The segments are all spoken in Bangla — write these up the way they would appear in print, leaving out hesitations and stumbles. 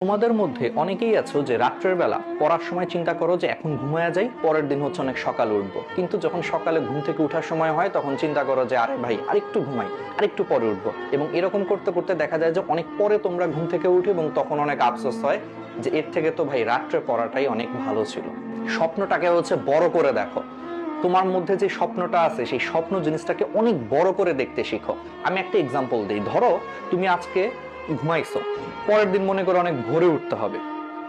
তোমাদের মধ্যে অনেকেই আছো যে রাত্রের বেলা পড়ার সময় চিন্তা করো যে এখন ঘুমায়া যাই, পরের দিন হচ্ছে অনেক সকালে উঠবো, কিন্তু যখন সকালে ঘুম থেকে ওঠার সময় হয় তখন চিন্তা করো যে আরে ভাই আরেকটু ঘুমাই, আরেকটু পরে উঠবো। এবং এরকম করতে করতে দেখা যায় যে অনেক পরে তোমরা ঘুম থেকে উঠে এবং তখন অনেক আফসোস হয় যে এর থেকে তো ভাই রাত্রে পড়াটাই অনেক ভালো ছিল। স্বপ্নটাকে হচ্ছে বড় করে দেখো। তোমার মধ্যে যে স্বপ্নটা আছে সেই স্বপ্ন জিনিসটাকে অনেক বড় করে দেখতে শিখো। আমি একটা এক্সাম্পল দিই। ধরো তুমি আজকে ঘুমাইছো, পরের দিন মনে করো অনেক ভোরে উঠতে হবে।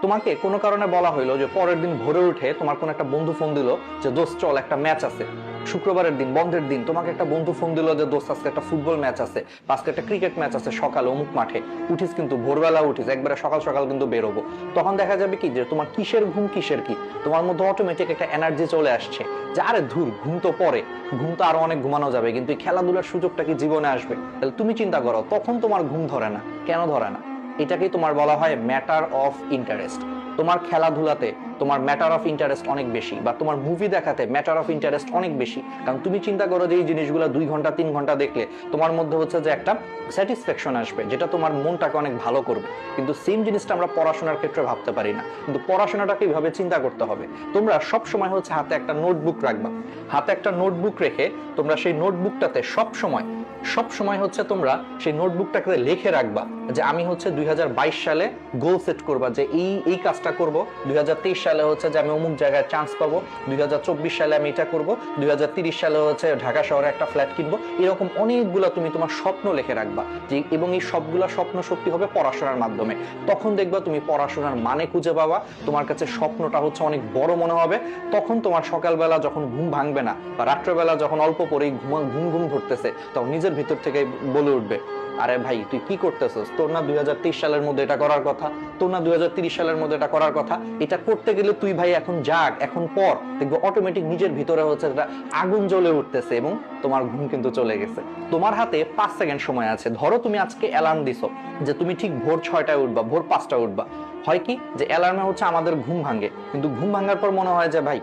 তোমাকে কোনো কারণে বলা হইলো যে পরের দিন ভোরে উঠে তোমার কোন একটা বন্ধু ফোন দিল যে দোস্ত চল একটা ম্যাচ আছে। শুক্রবারের দিন, বন্ধের দিন, তোমাকে একটা বন্ধু ফোন দিল যে দোস্ত আজকে একটা ফুটবল ম্যাচ আছে, আজকে একটা ক্রিকেট ম্যাচ আছে সকালে অমুক মাঠে। উঠিস কিন্তু ভোরবেলা, উঠিস একবারে সকাল সকাল কিন্তু বেরোবো। তখন দেখা যাবে কি যে তোমার কিসের ঘুম কিসের কি, তোমার মধ্যে অটোমেটিক একটা এনার্জি চলে আসছে যে আরে ধুর, ঘুম তো পরে, ঘুম তো আরো অনেক ঘুমানো যাবে, কিন্তু এই খেলাধুলার সুযোগটা কি জীবনে আসবে? তাহলে তুমি চিন্তা করো, তখন তোমার ঘুম ধরে না। কেন ধরে না? এটাকেই তোমার বলা হয় ম্যাটার অফ ইন্টারেস্ট। তোমার খেলাধুলাতে তোমার ম্যাটার অফ ইন্টারেস্ট অনেক বেশি, বা তোমার মুভি দেখাতে ম্যাটার অফ ইন্টারেস্ট অনেক বেশি। কারণ তুমি চিন্তা করো যে এই জিনিসগুলো 2 ঘন্টা 3 ঘন্টা দেখলে তোমার মধ্যে হচ্ছে যে একটা স্যাটিসফ্যাকশন আসবে, যেটা তোমার মনটাকে অনেক ভালো করবে। কিন্তু সেম জিনিসটা আমরা পড়াশোনার ক্ষেত্রে ভাবতে পারি না। কিন্তু পড়াশোনাটাকে এইভাবে চিন্তা করতে হবে। তোমরা সব সময় হচ্ছে হাতে একটা নোটবুক রাখবা। হাতে একটা নোটবুক রেখে তোমরা সেই নোটবুকটাতে সব সময় হচ্ছে তোমরা সেই নোটবুকটাকে লিখে রাখবা যে আমি হচ্ছে 2022 সালে গোল সেট করবা যে এই এই কাজটা করব। 2023 সালে হচ্ছে যে আমি অমুক জায়গায় চান্স পাবো। 2024 সালে আমি এটা করব। 2030 সালে হচ্ছে ঢাকা শহরে একটা ফ্ল্যাট কিনবো। এরকম অনেকগুলো তুমি তোমার স্বপ্ন লিখে রাখবা যে, এবং এই সবগুলা স্বপ্ন সত্যি হবে পড়াশোনার মাধ্যমে। তখন দেখবা তুমি পড়াশোনার মানে খুঁজে পাবা, তোমার কাছে স্বপ্নটা হচ্ছে অনেক বড় মনে হবে। তখন তোমার সকালবেলা যখন ঘুম ভাঙবে না, বা রাত্রেবেলা যখন অল্প পরেই ঘুম ঘুম ধরতেছে, তখন নিজের ভিতর থেকে বলে উঠবে আরে ভাই তুই কি করতেছস, তোর না 2023 সালের মধ্যে এটা করার কথা, তোর না 2030 সালের মধ্যে এটা করার কথা। এটা করতে গেলে তুই ভাই এখন জাগ, এখন পর, দেখবো অটোমেটিক নিজের ভিতরে হচ্ছে একটা আগুন জ্বলে উঠতেছে এবং তোমার ঘুম কিন্তু চলে গেছে। তোমার হাতে 5 সেকেন্ড সময় আছে। ধরো তুমি আজকে অ্যালার্ম দিছো যে তুমি ঠিক ভোর 6টায় উঠবা, ভোর 5টায় উঠবা। হয় কি যে অ্যালার্মে হচ্ছে আমাদের ঘুম ভাঙে, কিন্তু ঘুম ভাঙার পর মনে হয় যে ভাই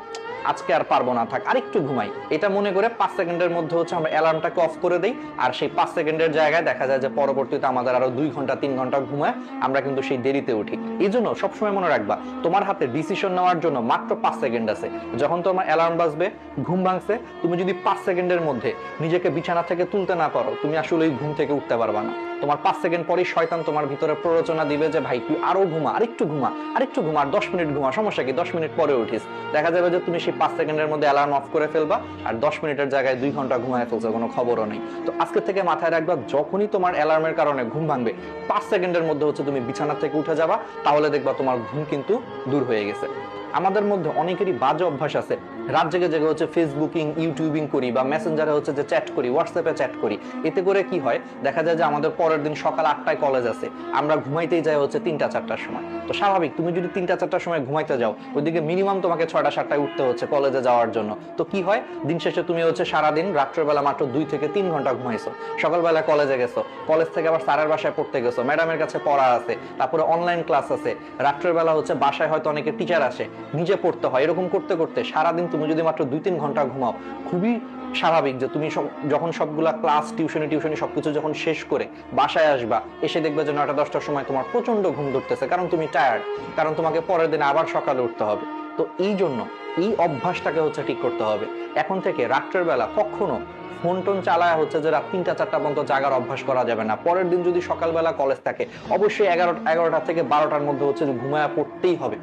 আজকে আর পারবো না, থাক আরেকটু ঘুমাই। এটা মনে করে 5 সেকেন্ডের মধ্যে হচ্ছে আমরা অ্যালার্মটাকে অফ করে দিই। আর সেই 5 সেকেন্ডের জায়গায় দেখা যায় যে পরবর্তীতে আমাদের আরো 2 ঘন্টা 3 ঘন্টা ঘুমায় আমরা কিন্তু সেই দেরিতে উঠি। এই জন্য সবসময় মনে রাখবা তোমার হাতে ডিসিশন নেওয়ার জন্য মাত্র 5 সেকেন্ড আছে। যখন তোমার অ্যালার্ম বাজবে, ঘুম ভাঙছে, তুমি যদি 5 সেকেন্ডের মধ্যে নিজেকে বিছানা থেকে তুলতে না পারো, তুমি আসলে এই ঘুম থেকে উঠতে পারবা না। তোমার 5 সেকেন্ড পরেই শয়তান তোমার ভিতরে প্ররোচনা দিবে যে ভাই তুই আরো ঘুমা, আরেকটু ঘুমা, আরেকটু ঘুমা, আর 10 মিনিট ঘুমা, সমস্যা কি, 10 মিনিট পরে উঠিস। দেখা যাবে যে তুমি সেই 5 সেকেন্ডের মধ্যে অ্যালার্ম অফ করে ফেলবা, আর 10 মিনিটের জায়গায় 2 ঘন্টা ঘুমায় ফেলছো, কোনো খবরও নেই। তো আজকে থেকে মাথায় রাখবা, যখনই তোমার অ্যালার্মের কারণে ঘুম ভাঙবে, 5 সেকেন্ডের মধ্যে হচ্ছে তুমি বিছানা থেকে উঠে যাবা, তাহলে দেখবা তোমার ঘুম কিন্তু দূর হয়ে গেছে। আমাদের মধ্যে অনেকেরই বাজে অভ্যাস আছে, রাত জেগে জেগে হচ্ছে ফেসবুকিং ইউটিউবিং করি, বা মেসেঞ্জারে হচ্ছে যে চ্যাট করি, হোয়াটসঅ্যাপে চ্যাট করি। এতে করে কি হয়, দেখা যায় যে আমাদের পরের দিন সকাল 8টায় কলেজ আছে, আমরা ঘুমাইতেই যাই হচ্ছে 3টা 4টার সময়। তো স্বাভাবিক, তুমি যদি 3টা 4টার সময় ঘুমাইতে যাও, ওইদিকে মিনিমাম তোমাকে 6টা 7টায় উঠতে হচ্ছে কলেজে যাওয়ার জন্য। তো কি হয়, দিন শেষে তুমি হচ্ছে সারাদিন রাত্রেবেলা মাত্র 2 থেকে 3 ঘন্টা ঘুমাইছো, সকালবেলা কলেজে গেছো, কলেজ থেকে আবার স্যারের বাসায় পড়তে গেছো, ম্যাডামের কাছে পড়া আছে, তারপরে অনলাইন ক্লাস আছে, রাত্রের বেলা হচ্ছে বাসায় হয়তো অনেকে টিচার আসে, নিজে পড়তে হয়। এরকম করতে করতে সারাদিন তুমি যদি মাত্র 2-3 ঘন্টা ঘুমাও, খুবই স্বাভাবিক যে তুমি যখন সবগুলা ক্লাস টিউশনি সবকিছু যখন শেষ করে বাসায় আসবা, এসে দেখবে যে 9টা 10টার সময় তোমার প্রচন্ড ঘুম ধরতেছে, কারণ তুমি টায়ার্ড, কারণ তোমাকে পরের দিন আবার সকালে উঠতে হবে। তো এই জন্য এই অভ্যাসটাকে হচ্ছে ঠিক করতে হবে। এখন থেকে রাত্রের বেলা কখনো ফোন টোন চালায় হচ্ছে যে রাত 3টা 4টা পর্যন্ত জাগার অভ্যাস করা যাবে না। পরের দিন যদি সকালবেলা কলেজ থাকে, অবশ্যই 11টা থেকে 12টার মধ্যে হচ্ছে ঘুমায়া পড়তেই হবে।